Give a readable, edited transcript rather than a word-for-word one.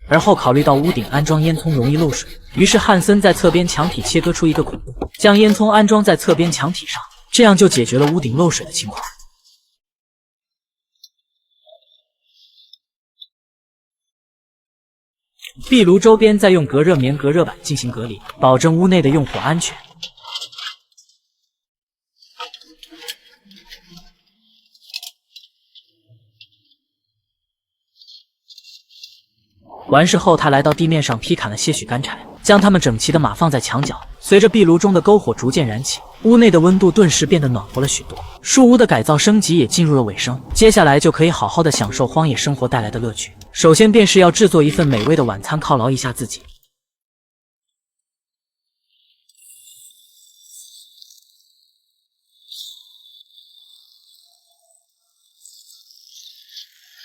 而后考虑到屋顶安装烟囱容易漏水，于是汉森在侧边墙体切割出一个孔洞，将烟囱安装在侧边墙体上，这样就解决了屋顶漏水的情况。壁炉周边再用隔热棉、隔热板进行隔离，保证屋内的用火安全。完事后，他来到地面上劈砍了些许干柴，将它们整齐地码放在墙角。随着壁炉中的篝火逐渐燃起，屋内的温度顿时变得暖和了许多。树屋的改造升级也进入了尾声，接下来就可以好好的享受荒野生活带来的乐趣。首先便是要制作一份美味的晚餐犒劳一下自己。